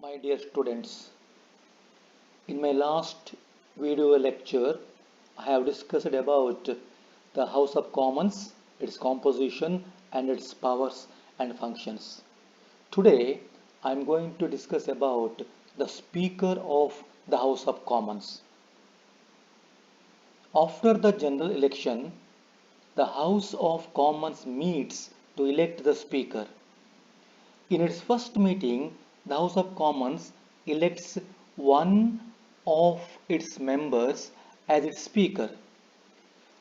My dear students, in my last video lecture, I have discussed about the House of Commons, its composition and its powers and functions. Today, I am going to discuss about the Speaker of the House of Commons. After the general election, the House of Commons meets to elect the Speaker. In its first meeting, the House of Commons elects one of its members as its Speaker.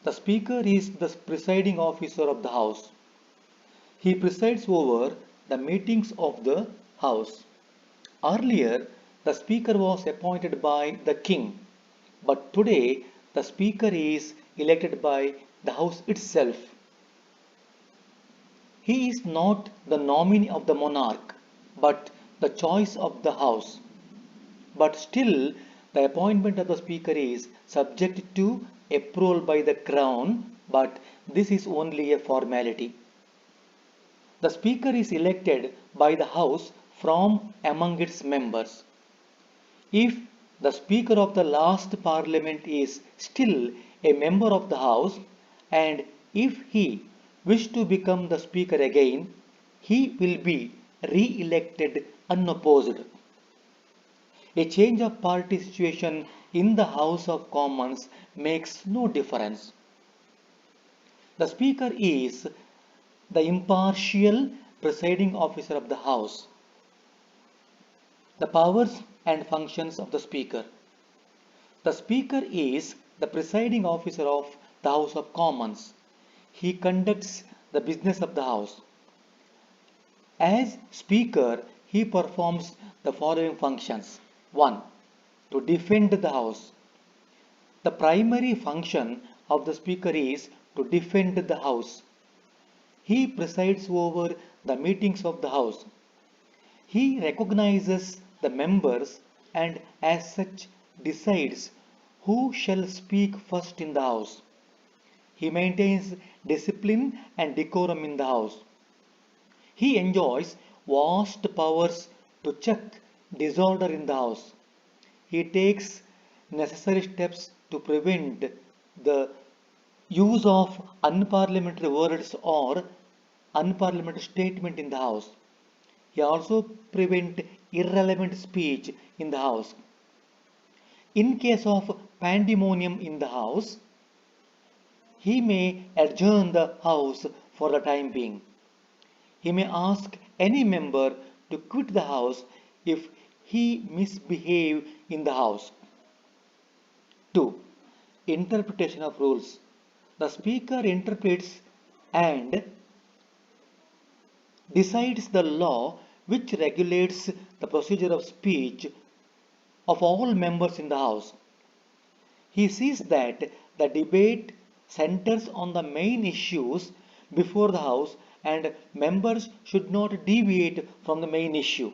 The Speaker is the presiding officer of the House. He presides over the meetings of the House. Earlier, the Speaker was appointed by the King, but today the Speaker is elected by the House itself. He is not the nominee of the monarch, but the choice of the House. But still, the appointment of the Speaker is subject to approval by the Crown, but this is only a formality. The Speaker is elected by the House from among its members. If the Speaker of the last Parliament is still a member of the House, and if he wish to become the Speaker again, he will be re-elected unopposed. A change of party situation in the House of Commons makes no difference. The Speaker is the impartial presiding officer of the House. The powers and functions of the Speaker. The Speaker is the presiding officer of the House of Commons. He conducts the business of the House. As Speaker, he performs the following functions. 1. To defend the House. The primary function of the Speaker is to defend the House. He presides over the meetings of the House. He recognizes the members and as such decides who shall speak first in the House. He maintains discipline and decorum in the House. He enjoys vast powers to check disorder in the House. He takes necessary steps to prevent the use of unparliamentary words or unparliamentary statement in the House. He also prevents irrelevant speech in the House. In case of pandemonium in the House, he may adjourn the House for the time being. He may ask any member to quit the House if he misbehave in the House. 2. Interpretation of rules. The Speaker interprets and decides the law which regulates the procedure of speech of all members in the House. He sees that the debate centers on the main issues before the House and members should not deviate from the main issue.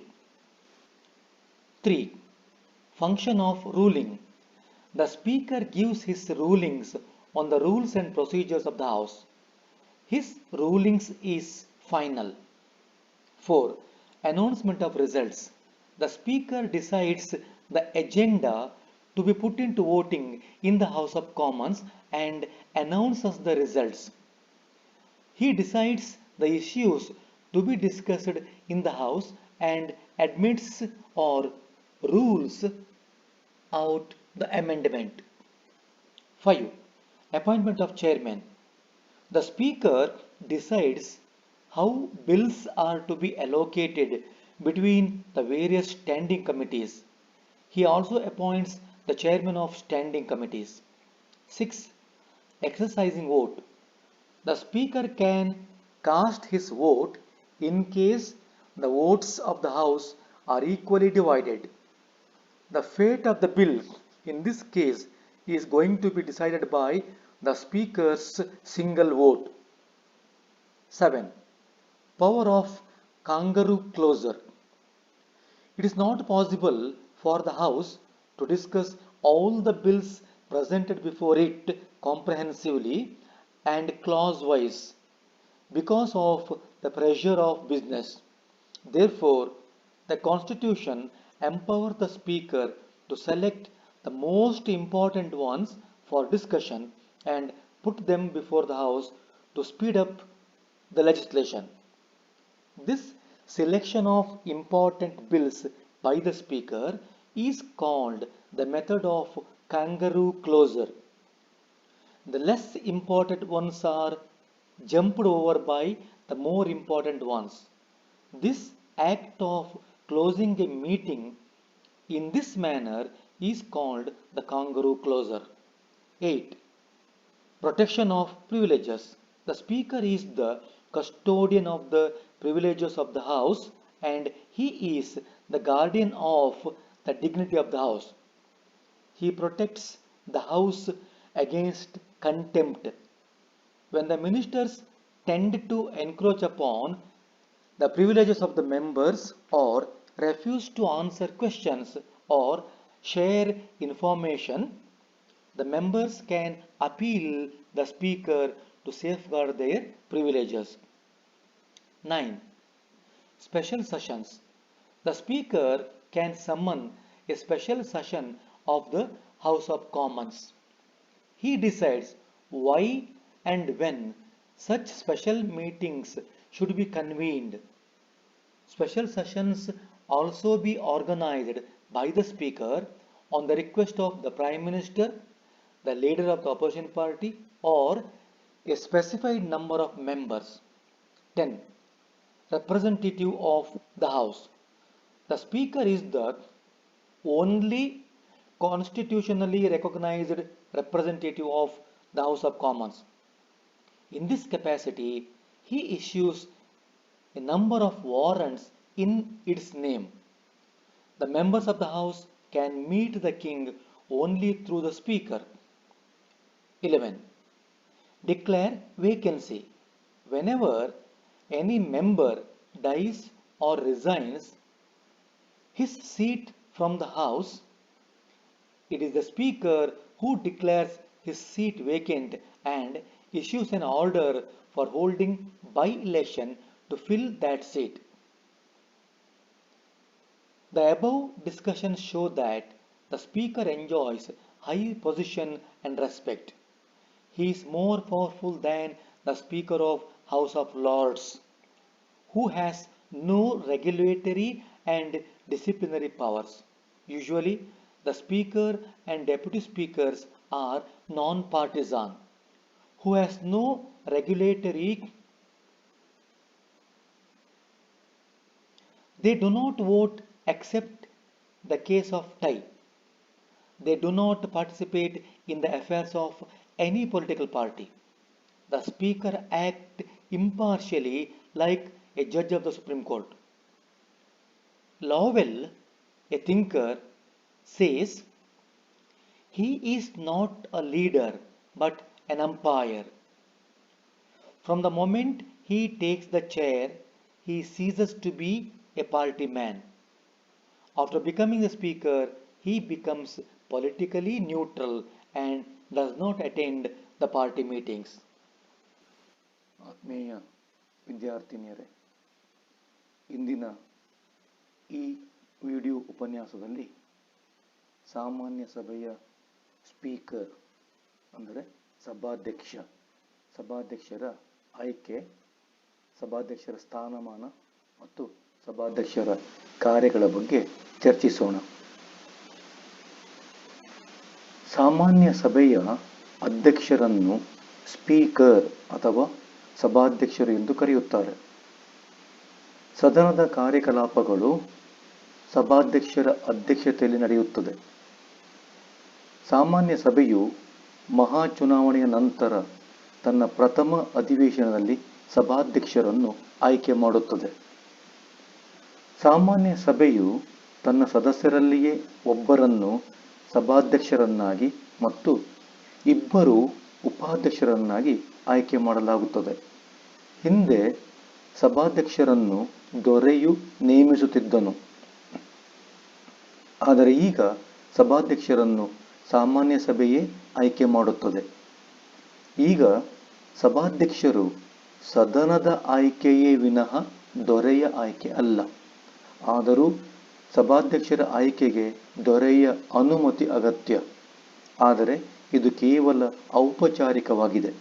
3. Function of ruling. The Speaker gives his rulings on the rules and procedures of the House. His rulings is final. 4. Announcement of results. The Speaker decides the agenda to be put into voting in the House of Commons and announces the results. He decides the issues to be discussed in the House and admits or rules out the amendment. 5. Appointment of chairman. The Speaker decides how bills are to be allocated between the various standing committees. He also appoints the chairman of standing committees. 6. Exercising vote. The Speaker can cast his vote in case the votes of the House are equally divided. The fate of the bill in this case is going to be decided by the Speaker's single vote. 7. Power of kangaroo closure. It is not possible for the House to discuss all the bills presented before it comprehensively and clause-wise because of the pressure of business. Therefore, the Constitution empower the speaker to select the most important ones for discussion and put them before the House to speed up the legislation. This selection of important bills by the Speaker is called the method of kangaroo closer. The less important ones are jumped over by the more important ones. This act of closing a meeting in this manner is called the kangaroo closer. 8. Protection of privileges. The Speaker is the custodian of the privileges of the House and he is the guardian of the dignity of the House. He protects the House against contempt. When the ministers tend to encroach upon the privileges of the members or refuse to answer questions or share information, the members can appeal the Speaker to safeguard their privileges. 9. Special sessions. The Speaker can summon a special session of the House of Commons. He decides why and when such special meetings should be convened. Special sessions also be organized by the Speaker on the request of the Prime Minister, the leader of the opposition party, or a specified number of members. 10. Representative of the House. The Speaker is the only constitutionally recognized representative of the House of Commons. In this capacity, he issues a number of warrants in its name. The members of the House can meet the King only through the Speaker. 11. Declare vacancy. Whenever any member dies or resigns his seat from the House, it is the Speaker who declares his seat vacant and issues an order for holding by-election to fill that seat. The above discussions show that the Speaker enjoys high position and respect. He is more powerful than the Speaker of House of Lords, who has no regulatory and disciplinary powers. Usually, the Speaker and Deputy Speakers are non-partisan, who has no regulatory. They do not vote except the case of tie. They do not participate in the affairs of any political party. The Speaker acts impartially like a judge of the Supreme Court. Lowell, a thinker, says he is not a leader but an umpire. From the moment he takes the chair, he ceases to be a party man. After becoming the Speaker, he becomes politically neutral and does not attend the party meetings. ಆತ್ಮೀಯ ವಿದ್ಯಾರ್ಥಿನಿಯರೇ, ಇಂದಿನ ಈ video ಉಪನ್ಯಾಸದಲ್ಲಿ ಸಾಮಾನ್ಯ ಸಭೆಯ speaker ಅಂದರೆ ಸಭಾಧ್ಯಕ್ಷರ ಆಯ್ಕೆ, ಸಭಾಧ್ಯಕ್ಷರ ಸ್ಥಾನಮಾನ ಮತ್ತು ಸಭಾಧ್ಯಕ್ಷರ ಕಾರ್ಯಗಳ ಬಗ್ಗೆ ಚರ್ಚಿಸೋಣ. ಸಾಮಾನ್ಯ ಸಭೆಯ ಅಧ್ಯಕ್ಷರನ್ನು ಸ್ಪೀಕರ್ ಅಥವಾ ಸಭಾಧ್ಯಕ್ಷರು ಎಂದು ಕರೆಯುತ್ತಾರೆ. ಸದನದ ಕಾರ್ಯಕಲಾಪಗಳು ಸಭಾಧ್ಯಕ್ಷರ ಅಧ್ಯಕ್ಷತೆಯಲ್ಲಿ ನಡೆಯುತ್ತದೆ. ಸಾಮಾನ್ಯ ಸಭೆಯು ಮಹಾ ಚುನಾವಣೆಯ ನಂತರ ತನ್ನ ಪ್ರಥಮ ಅಧಿವೇಶನದಲ್ಲಿ ಸಭಾಧ್ಯಕ್ಷರನ್ನು ಆಯ್ಕೆ ಮಾಡುತ್ತದೆ. ಸಾಮಾನ್ಯ ಸಭೆಯು ತನ್ನ ಸದಸ್ಯರಲ್ಲಿಯೇ ಒಬ್ಬರನ್ನು ಸಭಾಧ್ಯಕ್ಷರನ್ನಾಗಿ ಮತ್ತು ಇಬ್ಬರು ಉಪಾಧ್ಯಕ್ಷರನ್ನಾಗಿ ಆಯ್ಕೆ ಮಾಡಲಾಗುತ್ತದೆ. ಹಿಂದೆ ಸಭಾಧ್ಯಕ್ಷರನ್ನು ದೊರೆಯು ನೇಮಿಸುತ್ತಿದ್ದನು, ಆದರೆ ಈಗ ಸಭಾಧ್ಯಕ್ಷರನ್ನು ಸಾಮಾನ್ಯ ಸಭೆಯೇ ಆಯ್ಕೆ ಮಾಡುತ್ತದೆ. ಈಗ ಸಭಾಧ್ಯಕ್ಷರು ಸದನದ ಆಯ್ಕೆಯೇ ವಿನಃ ದೊರೆಯ ಆಯ್ಕೆ ಅಲ್ಲ. ಆದರೂ ಸಭಾಧ್ಯಕ್ಷರ ಆಯ್ಕೆಗೆ ದೊರೆಯ ಅನುಮತಿ ಅಗತ್ಯ, ಆದರೆ ಇದು ಕೇವಲ ಔಪಚಾರಿಕವಾಗಿದೆ.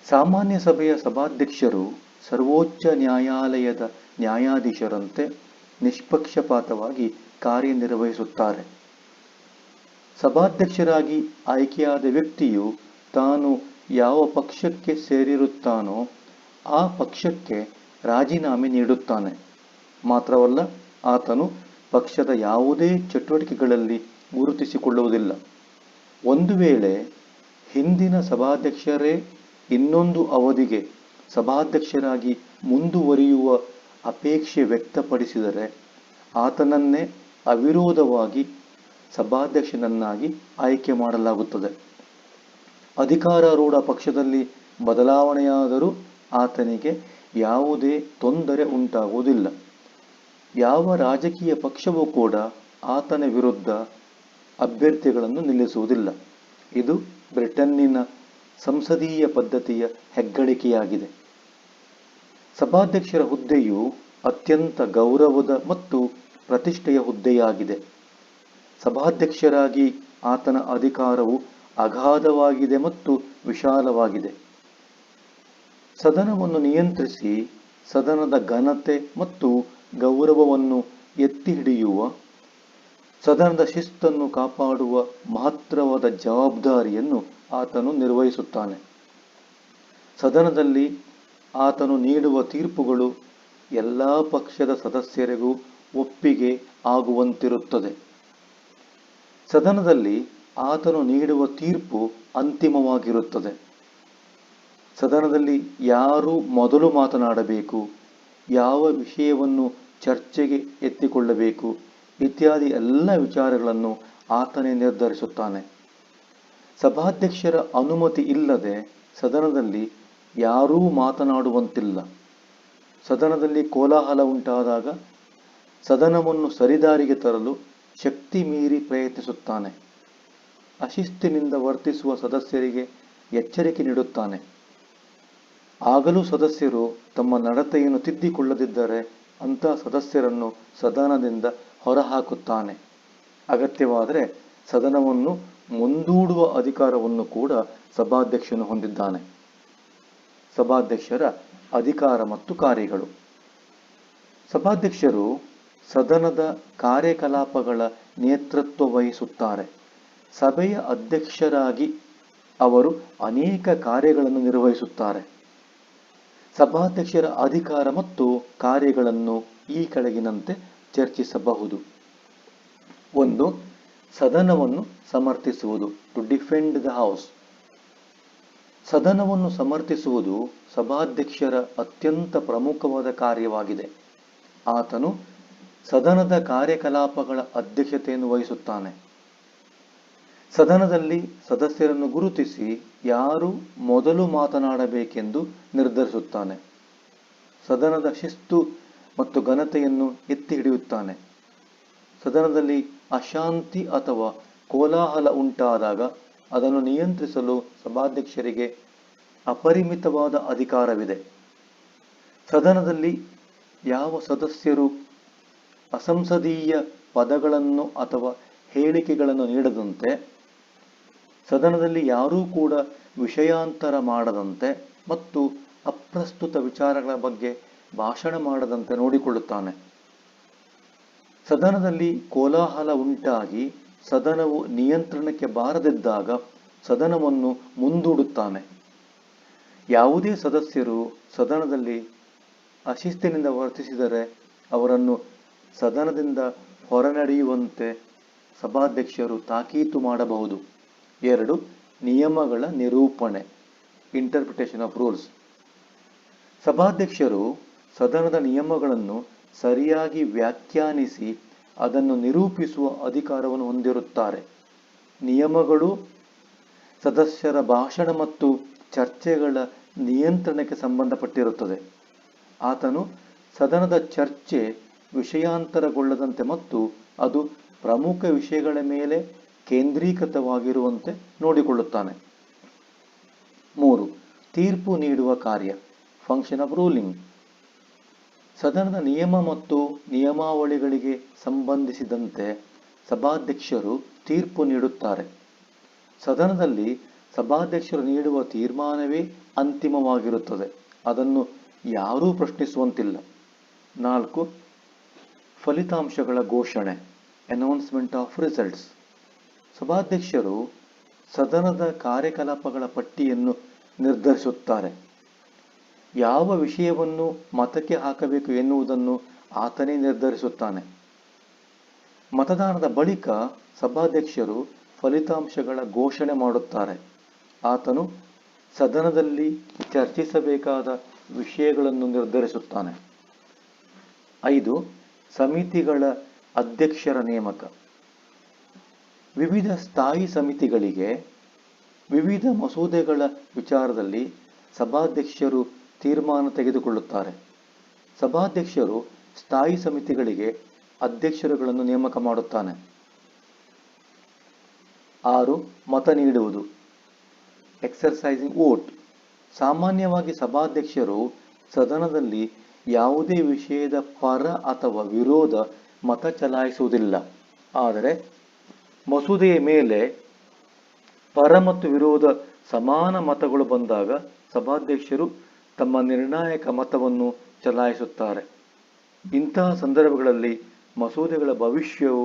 ಸಾಮಾನ್ಯ ಸಭೆಯ ಸಭಾಧ್ಯಕ್ಷರು ಸರ್ವೋಚ್ಚ ನ್ಯಾಯಾಲಯದ ನ್ಯಾಯಾಧೀಶರಂತೆ ನಿಷ್ಪಕ್ಷಪಾತವಾಗಿ ಕಾರ್ಯನಿರ್ವಹಿಸುತ್ತಾರೆ. ಸಭಾಧ್ಯಕ್ಷರಾಗಿ ಆಯ್ಕೆಯಾದ ವ್ಯಕ್ತಿಯು ತಾನು ಯಾವ ಪಕ್ಷಕ್ಕೆ ಸೇರಿರುತ್ತಾನೋ ಆ ಪಕ್ಷಕ್ಕೆ ರಾಜೀನಾಮೆ ನೀಡುತ್ತಾನೆ. ಮಾತ್ರವಲ್ಲ, ಆತನು ಪಕ್ಷದ ಯಾವುದೇ ಚಟುವಟಿಕೆಗಳಲ್ಲಿ ಗುರುತಿಸಿಕೊಳ್ಳುವುದಿಲ್ಲ. ಒಂದು ವೇಳೆ ಹಿಂದಿನ ಸಭಾಧ್ಯಕ್ಷರೇ ಇನ್ನೊಂದು ಅವಧಿಗೆ ಸಭಾಧ್ಯಕ್ಷರಾಗಿ ಮುಂದುವರಿಯುವ ಅಪೇಕ್ಷೆ ವ್ಯಕ್ತಪಡಿಸಿದರೆ ಆತನನ್ನೇ ಅವಿರೋಧವಾಗಿ ಸಭಾಧ್ಯಕ್ಷನನ್ನಾಗಿ ಆಯ್ಕೆ ಮಾಡಲಾಗುತ್ತದೆ. ಅಧಿಕಾರಾರೂಢ ಪಕ್ಷದಲ್ಲಿ ಬದಲಾವಣೆಯಾದರೂ ಆತನಿಗೆ ಯಾವುದೇ ತೊಂದರೆ ಉಂಟಾಗುವುದಿಲ್ಲ. ಯಾವ ರಾಜಕೀಯ ಪಕ್ಷವೂ ಕೂಡ ಆತನ ವಿರುದ್ಧ ಅಭ್ಯರ್ಥಿಗಳನ್ನು ನಿಲ್ಲಿಸುವುದಿಲ್ಲ. ಇದು ಬ್ರಿಟನ್ನಿನ ಸಂಸದೀಯ ಪದ್ಧತಿಯ ಹೆಗ್ಗಳಿಕೆಯಾಗಿದೆ. ಸಭಾಧ್ಯಕ್ಷರ ಹುದ್ದೆಯು ಅತ್ಯಂತ ಗೌರವದ ಮತ್ತು ಪ್ರತಿಷ್ಠೆಯ ಹುದ್ದೆಯಾಗಿದೆ. ಸಭಾಧ್ಯಕ್ಷರಾಗಿ ಆತನ ಅಧಿಕಾರವು ಅಗಾಧವಾಗಿದೆ ಮತ್ತು ವಿಶಾಲವಾಗಿದೆ. ಸದನವನ್ನು ನಿಯಂತ್ರಿಸಿ ಸದನದ ಘನತೆ ಮತ್ತು ಗೌರವವನ್ನು ಎತ್ತಿ ಹಿಡಿಯುವ, ಸದನದ ಶಿಸ್ತನ್ನು ಕಾಪಾಡುವ ಮಹತ್ತರವಾದ ಜವಾಬ್ದಾರಿಯನ್ನು ಆತನು ನಿರ್ವಹಿಸುತ್ತಾನೆ. ಸದನದಲ್ಲಿ ಆತನು ನೀಡುವ ತೀರ್ಪುಗಳು ಎಲ್ಲ ಪಕ್ಷದ ಸದಸ್ಯರಿಗೂ ಒಪ್ಪಿಗೆ ಆಗುವಂತಿರುತ್ತದೆ. ಸದನದಲ್ಲಿ ಆತನು ನೀಡುವ ತೀರ್ಪು ಅಂತಿಮವಾಗಿರುತ್ತದೆ. ಸದನದಲ್ಲಿ ಯಾರು ಮೊದಲು ಮಾತನಾಡಬೇಕು, ಯಾವ ವಿಷಯವನ್ನು ಚರ್ಚೆಗೆ ಎತ್ತಿಕೊಳ್ಳಬೇಕು ಇತ್ಯಾದಿ ಎಲ್ಲ ವಿಚಾರಗಳನ್ನು ಆತನೇ ನಿರ್ಧರಿಸುತ್ತಾನೆ. ಸಭಾಧ್ಯಕ್ಷರ ಅನುಮತಿ ಇಲ್ಲದೆ ಸದನದಲ್ಲಿ ಯಾರೂ ಮಾತನಾಡುವಂತಿಲ್ಲ. ಸದನದಲ್ಲಿ ಕೋಲಾಹಲ ಉಂಟಾದಾಗ ಸದನವನ್ನು ಸರಿದಾರಿಗೆ ತರಲು ಶಕ್ತಿ ಮೀರಿ ಪ್ರಯತ್ನಿಸುತ್ತಾನೆ. ಅಶಿಸ್ತಿನಿಂದ ವರ್ತಿಸುವ ಸದಸ್ಯರಿಗೆ ಎಚ್ಚರಿಕೆ ನೀಡುತ್ತಾನೆ. ಆಗಲೂ ಸದಸ್ಯರು ತಮ್ಮ ನಡತೆಯನ್ನು ತಿದ್ದಿಕೊಳ್ಳದಿದ್ದರೆ ಅಂಥ ಸದಸ್ಯರನ್ನು ಸದನದಿಂದ ಹೊರಹಾಕುತ್ತಾನೆ. ಅಗತ್ಯವಾದರೆ ಸದನವನ್ನು ಮುಂದೂಡುವ ಅಧಿಕಾರವನ್ನು ಕೂಡ ಸಭಾಧ್ಯಕ್ಷನು ಹೊಂದಿದ್ದಾನೆ. ಸಭಾಧ್ಯಕ್ಷರ ಅಧಿಕಾರ ಮತ್ತು ಕಾರ್ಯಗಳು. ಸಭಾಧ್ಯಕ್ಷರು ಸದನದ ಕಾರ್ಯಕಲಾಪಗಳ ನೇತೃತ್ವ ವಹಿಸುತ್ತಾರೆ. ಸಭೆಯ ಅಧ್ಯಕ್ಷರಾಗಿ ಅವರು ಅನೇಕ ಕಾರ್ಯಗಳನ್ನು ನಿರ್ವಹಿಸುತ್ತಾರೆ. ಸಭಾಧ್ಯಕ್ಷರ ಅಧಿಕಾರ ಮತ್ತು ಕಾರ್ಯಗಳನ್ನು ಈ ಕೆಳಗಿನಂತೆ ಚರ್ಚಿಸಬಹುದು. 1. ಸದನವನ್ನು ಸಮರ್ಥಿಸುವುದು, ಟು ಡಿಫೆಂಡ್ ದ ಹೌಸ್. ಸದನವನ್ನು ಸಮರ್ಥಿಸುವುದು ಸಭಾಧ್ಯಕ್ಷರ ಅತ್ಯಂತ ಪ್ರಮುಖವಾದ ಕಾರ್ಯವಾಗಿದೆ. ಆತನು ಸದನದ ಕಾರ್ಯಕಲಾಪಗಳ ಅಧ್ಯಕ್ಷತೆಯನ್ನು ವಹಿಸುತ್ತಾನೆ. ಸದನದಲ್ಲಿ ಸದಸ್ಯರನ್ನು ಗುರುತಿಸಿ ಯಾರು ಮೊದಲು ಮಾತನಾಡಬೇಕೆಂದು ನಿರ್ಧರಿಸುತ್ತಾನೆ. ಸದನದ ಶಿಸ್ತು ಮತ್ತು ಘನತೆಯನ್ನು ಎತ್ತಿ ಹಿಡಿಯುತ್ತಾನೆ. ಸದನದಲ್ಲಿ ಅಶಾಂತಿ ಅಥವಾ ಕೋಲಾಹಲ ಉಂಟಾದಾಗ ಅದನ್ನು ನಿಯಂತ್ರಿಸಲು ಸಭಾಧ್ಯಕ್ಷರಿಗೆ ಅಪರಿಮಿತವಾದ ಅಧಿಕಾರವಿದೆ. ಸದನದಲ್ಲಿ ಯಾವ ಸದಸ್ಯರು ಅಸಂಸದೀಯ ಪದಗಳನ್ನು ಅಥವಾ ಹೇಳಿಕೆಗಳನ್ನು ನೀಡದಂತೆ, ಸದನದಲ್ಲಿ ಯಾರೂ ಕೂಡ ವಿಷಯಾಂತರ ಮಾಡದಂತೆ ಮತ್ತು ಅಪ್ರಸ್ತುತ ವಿಚಾರಗಳ ಬಗ್ಗೆ ಭಾಷಣ ಮಾಡದಂತೆ ನೋಡಿಕೊಳ್ಳುತ್ತಾನೆ. ಸದನದಲ್ಲಿ ಕೋಲಾಹಲ ಉಂಟಾಗಿ ಸದನವು ನಿಯಂತ್ರಣಕ್ಕೆ ಬಾರದಿದ್ದಾಗ ಸದನವನ್ನು ಮುಂದೂಡುತ್ತಾನೆ. ಯಾವುದೇ ಸದಸ್ಯರು ಸದನದಲ್ಲಿ ಅಶಿಸ್ತಿನಿಂದ ವರ್ತಿಸಿದರೆ ಅವರನ್ನು ಸದನದಿಂದ ಹೊರನಡೆಯುವಂತೆ ಸಭಾಧ್ಯಕ್ಷರು ತಾಕೀತು ಮಾಡಬಹುದು. 2. ನಿಯಮಗಳ ನಿರೂಪಣೆ, ಇಂಟರ್ಪ್ರಿಟೇಷನ್ ಆಫ್ ರೂಲ್ಸ್. ಸಭಾಧ್ಯಕ್ಷರು ಸದನದ ನಿಯಮಗಳನ್ನು ಸರಿಯಾಗಿ ವ್ಯಾಖ್ಯಾನಿಸಿ ಅದನ್ನು ನಿರೂಪಿಸುವ ಅಧಿಕಾರವನ್ನು ಹೊಂದಿರುತ್ತಾರೆ. ನಿಯಮಗಳು ಸದಸ್ಯರ ಭಾಷಣ ಮತ್ತು ಚರ್ಚೆಗಳ ನಿಯಂತ್ರಣಕ್ಕೆ ಸಂಬಂಧಪಟ್ಟಿರುತ್ತದೆ. ಆತನು ಸದನದ ಚರ್ಚೆ ವಿಷಯಾಂತರಗೊಳ್ಳದಂತೆ ಮತ್ತು ಅದು ಪ್ರಮುಖ ವಿಷಯಗಳ ಮೇಲೆ ಕೇಂದ್ರೀಕೃತವಾಗಿರುವಂತೆ ನೋಡಿಕೊಳ್ಳುತ್ತಾನೆ. 3. ತೀರ್ಪು ನೀಡುವ ಕಾರ್ಯ, ಫಂಕ್ಷನ್ ಆಫ್ ರೂಲಿಂಗ್. ಸದನದ ನಿಯಮ ಮತ್ತು ನಿಯಮಾವಳಿಗಳಿಗೆ ಸಂಬಂಧಿಸಿದಂತೆ ಸಭಾಧ್ಯಕ್ಷರು ತೀರ್ಪು ನೀಡುತ್ತಾರೆ. ಸದನದಲ್ಲಿ ಸಭಾಧ್ಯಕ್ಷರು ನೀಡುವ ತೀರ್ಮಾನವೇ ಅಂತಿಮವಾಗಿರುತ್ತದೆ. ಅದನ್ನು ಯಾರೂ ಪ್ರಶ್ನಿಸುವಂತಿಲ್ಲ. 4. ಫಲಿತಾಂಶಗಳ ಘೋಷಣೆ, ಅನೌನ್ಸ್ಮೆಂಟ್ ಆಫ್ ರಿಸಲ್ಟ್ಸ್. ಸಭಾಧ್ಯಕ್ಷರು ಸದನದ ಕಾರ್ಯಕಲಾಪಗಳ ಪಟ್ಟಿಯನ್ನು ನಿರ್ಧರಿಸುತ್ತಾರೆ. ಯಾವ ವಿಷಯವನ್ನು ಮತಕ್ಕೆ ಹಾಕಬೇಕು ಎನ್ನುವುದನ್ನು ಆತನೇ ನಿರ್ಧರಿಸುತ್ತಾನೆ. ಮತದಾನದ ಬಳಿಕ ಸಭಾಧ್ಯಕ್ಷರು ಫಲಿತಾಂಶಗಳ ಘೋಷಣೆ ಮಾಡುತ್ತಾರೆ. ಆತನು ಸದನದಲ್ಲಿ ಚರ್ಚಿಸಬೇಕಾದ ವಿಷಯಗಳನ್ನು ನಿರ್ಧರಿಸುತ್ತಾನೆ. 5. ಸಮಿತಿಗಳ ಅಧ್ಯಕ್ಷರ ನೇಮಕ. ವಿವಿಧ ಸ್ಥಾಯಿ ಸಮಿತಿಗಳಿಗೆ ವಿವಿಧ ಮಸೂದೆಗಳ ವಿಚಾರದಲ್ಲಿ ಸಭಾಧ್ಯಕ್ಷರು ತೀರ್ಮಾನ ತೆಗೆದುಕೊಳ್ಳುತ್ತಾರೆ. ಸಭಾಧ್ಯಕ್ಷರು ಸ್ಥಾಯಿ ಸಮಿತಿಗಳಿಗೆ ಅಧ್ಯಕ್ಷರುಗಳನ್ನು ನೇಮಕ ಮಾಡುತ್ತಾನೆ. 6. ಮತ ನೀಡುವುದು, ಎಕ್ಸರ್ಸೈಸಿಂಗ್ ವೋಟ್. ಸಾಮಾನ್ಯವಾಗಿ ಸಭಾಧ್ಯಕ್ಷರು ಸದನದಲ್ಲಿ ಯಾವುದೇ ವಿಷಯದ ಪರ ಅಥವಾ ವಿರೋಧ ಮತ ಚಲಾಯಿಸುವುದಿಲ್ಲ. ಆದರೆ ಮಸೂದೆಯ ಮೇಲೆ ಪರ ಮತ್ತು ವಿರೋಧ ಸಮಾನ ಮತಗಳು ಬಂದಾಗ ಸಭಾಧ್ಯಕ್ಷರು ತಮ್ಮ ನಿರ್ಣಾಯಕ ಮತವನ್ನು ಚಲಾಯಿಸುತ್ತಾರೆ. ಇಂತಹ ಸಂದರ್ಭಗಳಲ್ಲಿ ಮಸೂದೆಗಳ ಭವಿಷ್ಯವು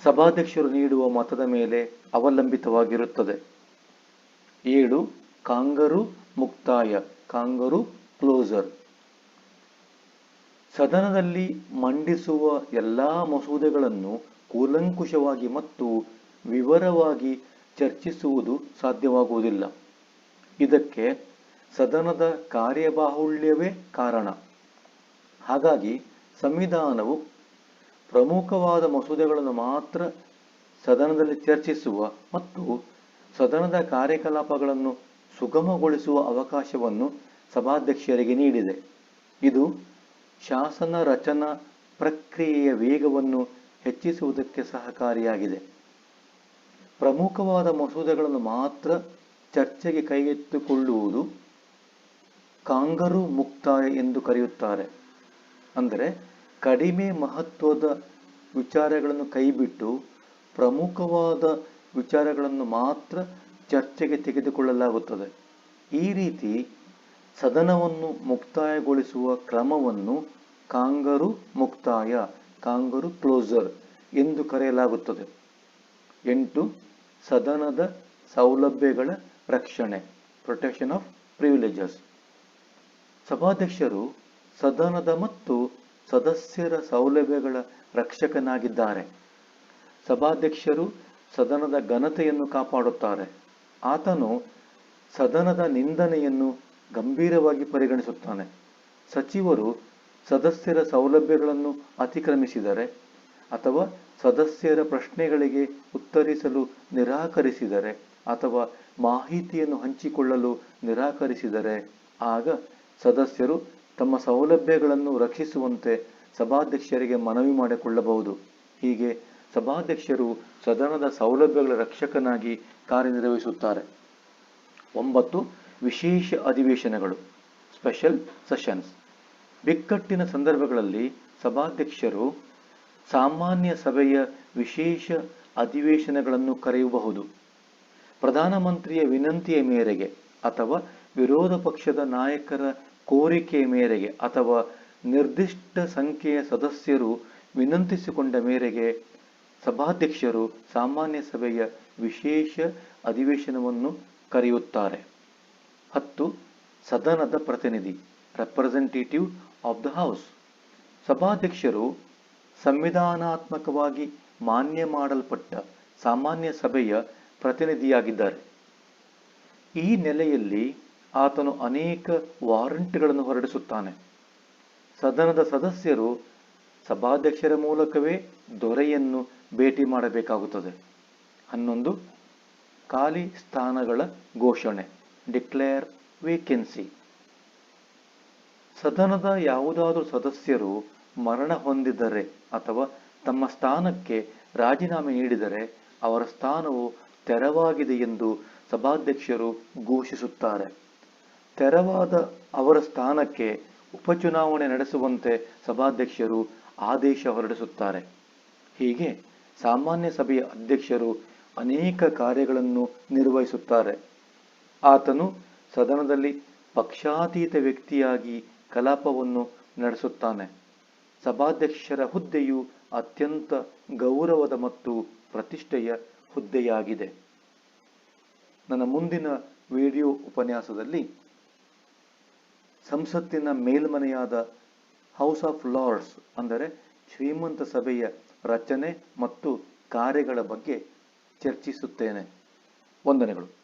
ಸಭಾಧ್ಯಕ್ಷರು ನೀಡುವ ಮತದ ಮೇಲೆ ಅವಲಂಬಿತವಾಗಿರುತ್ತದೆ. 7. ಕಾಂಗರು ಮುಕ್ತಾಯ, ಕಾಂಗರು ಕ್ಲೋಸರ್. ಸದನದಲ್ಲಿ ಮಂಡಿಸುವ ಎಲ್ಲಾ ಮಸೂದೆಗಳನ್ನು ಕೂಲಂಕುಷವಾಗಿ ಮತ್ತು ವಿವರವಾಗಿ ಚರ್ಚಿಸುವುದು ಸಾಧ್ಯವಾಗುವುದಿಲ್ಲ. ಇದಕ್ಕೆ ಸದನದ ಕಾರ್ಯಬಾಹುಳ್ಯವೇ ಕಾರಣ. ಹಾಗಾಗಿ ಸಂವಿಧಾನವು ಪ್ರಮುಖವಾದ ಮಸೂದೆಗಳನ್ನು ಮಾತ್ರ ಸದನದಲ್ಲಿ ಚರ್ಚಿಸುವ ಮತ್ತು ಸದನದ ಕಾರ್ಯಕಲಾಪಗಳನ್ನು ಸುಗಮಗೊಳಿಸುವ ಅವಕಾಶವನ್ನು ಸಭಾಧ್ಯಕ್ಷರಿಗೆ ನೀಡಿದೆ. ಇದು ಶಾಸನ ರಚನಾ ಪ್ರಕ್ರಿಯೆಯ ವೇಗವನ್ನು ಹೆಚ್ಚಿಸುವುದಕ್ಕೆ ಸಹಕಾರಿಯಾಗಿದೆ. ಪ್ರಮುಖವಾದ ಮಸೂದೆಗಳನ್ನು ಮಾತ್ರ ಚರ್ಚೆಗೆ ಕೈಗೆತ್ತಿಕೊಳ್ಳುವುದು ಕಾಂಗರು ಮುಕ್ತಾಯ ಎಂದು ಕರೆಯುತ್ತಾರೆ. ಅಂದರೆ ಕಡಿಮೆ ಮಹತ್ವದ ವಿಚಾರಗಳನ್ನು ಕೈಬಿಟ್ಟು ಪ್ರಮುಖವಾದ ವಿಚಾರಗಳನ್ನು ಮಾತ್ರ ಚರ್ಚೆಗೆ ತೆಗೆದುಕೊಳ್ಳಲಾಗುತ್ತದೆ. ಈ ರೀತಿ ಸದನವನ್ನು ಮುಕ್ತಾಯಗೊಳಿಸುವ ಕ್ರಮವನ್ನು ಕಾಂಗರು ಮುಕ್ತಾಯ, ಕಾಂಗರು ಕ್ಲೋಸರ್ ಎಂದು ಕರೆಯಲಾಗುತ್ತದೆ. 8. ಸದನದ ಸೌಲಭ್ಯಗಳ ರಕ್ಷಣೆ, ಪ್ರೊಟೆಕ್ಷನ್ ಆಫ್ ಪ್ರಿವಿಲೇಜಸ್. ಸಭಾಧ್ಯಕ್ಷರು ಸದನದ ಮತ್ತು ಸದಸ್ಯರ ಸೌಲಭ್ಯಗಳ ರಕ್ಷಕನಾಗಿದ್ದಾರೆ. ಸಭಾಧ್ಯಕ್ಷರು ಸದನದ ಘನತೆಯನ್ನು ಕಾಪಾಡುತ್ತಾರೆ. ಆತನು ಸದನದ ನಿಂದನೆಯನ್ನು ಗಂಭೀರವಾಗಿ ಪರಿಗಣಿಸುತ್ತಾನೆ. ಸಚಿವರು ಸದಸ್ಯರ ಸೌಲಭ್ಯಗಳನ್ನು ಅತಿಕ್ರಮಿಸಿದರೆ ಅಥವಾ ಸದಸ್ಯರ ಪ್ರಶ್ನೆಗಳಿಗೆ ಉತ್ತರಿಸಲು ನಿರಾಕರಿಸಿದರೆ ಅಥವಾ ಮಾಹಿತಿಯನ್ನು ಹಂಚಿಕೊಳ್ಳಲು ನಿರಾಕರಿಸಿದರೆ ಆಗ ಸದಸ್ಯರು ತಮ್ಮ ಸೌಲಭ್ಯಗಳನ್ನು ರಕ್ಷಿಸುವಂತೆ ಸಭಾಧ್ಯಕ್ಷರಿಗೆ ಮನವಿ ಮಾಡಿಕೊಳ್ಳಬಹುದು. ಹೀಗೆ ಸಭಾಧ್ಯಕ್ಷರು ಸದನದ ಸೌಲಭ್ಯಗಳ ರಕ್ಷಕನಾಗಿ ಕಾರ್ಯನಿರ್ವಹಿಸುತ್ತಾರೆ. 9. ವಿಶೇಷ ಅಧಿವೇಶನಗಳು, ಸ್ಪೆಷಲ್ ಸೆಷನ್ಸ್. ಬಿಕ್ಕಟ್ಟಿನ ಸಂದರ್ಭಗಳಲ್ಲಿ ಸಭಾಧ್ಯಕ್ಷರು ಸಾಮಾನ್ಯ ಸಭೆಯ ವಿಶೇಷ ಅಧಿವೇಶನಗಳನ್ನು ಕರೆಯಬಹುದು. ಪ್ರಧಾನಮಂತ್ರಿಯ ವಿನಂತಿಯ ಮೇರೆಗೆ ಅಥವಾ ವಿರೋಧ ಪಕ್ಷದ ನಾಯಕರ ಕೋರಿಕೆಯ ಮೇರೆಗೆ ಅಥವಾ ನಿರ್ದಿಷ್ಟ ಸಂಖ್ಯೆಯ ಸದಸ್ಯರು ವಿನಂತಿಸಿಕೊಂಡ ಮೇರೆಗೆ ಸಭಾಧ್ಯಕ್ಷರು ಸಾಮಾನ್ಯ ಸಭೆಯ ವಿಶೇಷ ಅಧಿವೇಶನವನ್ನು ಕರೆಯುತ್ತಾರೆ. 10. ಸದನದ ಪ್ರತಿನಿಧಿ, ರೆಪ್ರೆಸೆಂಟೇಟಿವ್ ಆಫ್ ದ ಹೌಸ್. ಸಭಾಧ್ಯಕ್ಷರು ಸಂವಿಧಾನಾತ್ಮಕವಾಗಿ ಮಾನ್ಯ ಮಾಡಲ್ಪಟ್ಟ ಸಾಮಾನ್ಯ ಸಭೆಯ ಪ್ರತಿನಿಧಿಯಾಗಿದ್ದಾರೆ. ಈ ನೆಲೆಯಲ್ಲಿ ಆತನು ಅನೇಕ ವಾರಂಟ್ಗಳನ್ನು ಹೊರಡಿಸುತ್ತಾನೆ. ಸದನದ ಸದಸ್ಯರು ಸಭಾಧ್ಯಕ್ಷರ ಮೂಲಕವೇ ದೊರೆಯನ್ನು ಭೇಟಿ ಮಾಡಬೇಕಾಗುತ್ತದೆ. 11. ಖಾಲಿ ಸ್ಥಾನಗಳ ಘೋಷಣೆ, ಡಿಕ್ಲೇರ್ ವೇಕೆನ್ಸಿ. ಸದನದ ಯಾವುದಾದರೂ ಸದಸ್ಯರು ಮರಣ ಹೊಂದಿದರೆ ಅಥವಾ ತಮ್ಮ ಸ್ಥಾನಕ್ಕೆ ರಾಜೀನಾಮೆ ನೀಡಿದರೆ ಅವರ ಸ್ಥಾನವು ತೆರವಾಗಿದೆ ಎಂದು ಸಭಾಧ್ಯಕ್ಷರು ಘೋಷಿಸುತ್ತಾರೆ. ತೆರವಾದ ಅವರ ಸ್ಥಾನಕ್ಕೆ ಉಪಚುನಾವಣೆ ನಡೆಸುವಂತೆ ಸಭಾಧ್ಯಕ್ಷರು ಆದೇಶ ಹೊರಡಿಸುತ್ತಾರೆ. ಹೀಗೆ ಸಾಮಾನ್ಯ ಸಭೆಯ ಅಧ್ಯಕ್ಷರು ಅನೇಕ ಕಾರ್ಯಗಳನ್ನು ನಿರ್ವಹಿಸುತ್ತಾರೆ. ಆತನು ಸದನದಲ್ಲಿ ಪಕ್ಷಾತೀತ ವ್ಯಕ್ತಿಯಾಗಿ ಕಲಾಪವನ್ನು ನಡೆಸುತ್ತಾನೆ. ಸಭಾಧ್ಯಕ್ಷರ ಹುದ್ದೆಯು ಅತ್ಯಂತ ಗೌರವದ ಮತ್ತು ಪ್ರತಿಷ್ಠೆಯ ಹುದ್ದೆಯಾಗಿದೆ. ನನ್ನ ಮುಂದಿನ ವಿಡಿಯೋ ಉಪನ್ಯಾಸದಲ್ಲಿ ಸಂಸತ್ತಿನ ಮೇಲ್ಮನೆಯಾದ ಹೌಸ್ ಆಫ್ ಲಾರ್ಡ್ಸ್ ಅಂದರೆ ಶ್ರೀಮಂತ ಸಭೆಯ ರಚನೆ ಮತ್ತು ಕಾರ್ಯಗಳ ಬಗ್ಗೆ ಚರ್ಚಿಸುತ್ತೇನೆ. ವಂದನೆಗಳು.